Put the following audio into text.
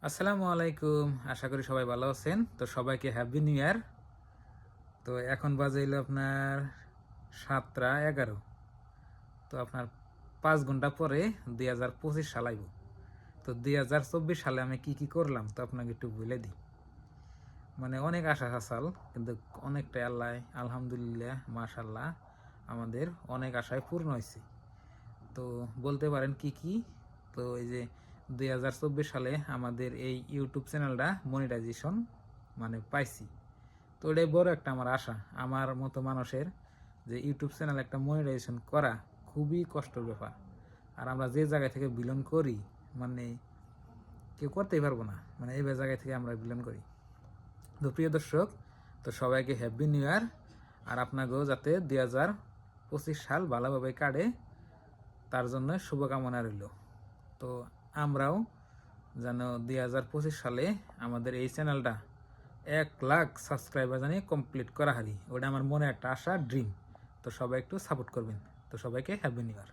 আসসালামু আলাইকুম, আশা করি সবাই ভালো আছেন। তো সবাইকে হ্যাপি নিউ ইয়ার। তো এখন বাজে হলো আপনার 7:11। তো আপনার 5 ঘন্টা পরে 2025 সাল আইব। তো 2024 সালে আমি কি কি করলাম তো আপনাকে একটু বলে দিই। মানে অনেক আশা আসাল, কিন্তু অনেকটাই আল্লাহ আলহামদুলিল্লাহ মাশাল্লাহ আমাদের অনেক আশায় পূর্ণ হয়েছে। তো বলতে পারেন কি কি। তো এই যে 2024 সালে আমাদের এই ইউটিউব চ্যানেলটা মনিটাইজেশন মানে পাইছি। তো এটাই বড় একটা আমার আশা, আমার মতো মানুষের যে ইউটিউব চ্যানেল একটা মনিটাইজেশন করা খুবই কষ্টের ব্যাপার। আর আমরা যে জায়গা থেকে বিলন করি, মানে কেউ করতেই পারবো না, মানে এই জায়গা থেকে আমরা বিলন করি। তো প্রিয় দর্শক, তো সবাইকে হ্যাপি নিউ ইয়ার। আর আপনাকেও যাতে 2025 সাল ভালোভাবে কাটে তার জন্য শুভকামনা রইল। তো আমরাও যেন 2025 সালে আমাদের এই চ্যানেলটা 1 লাখ সাবস্ক্রাইবার জানিয়ে কমপ্লিট করা হারি, ওটা আমার মনে একটা আশা, ড্রিম। তো সবাই একটু সাপোর্ট করবেন। তো সবাইকে হ্যাপি নিউ ইয়ার।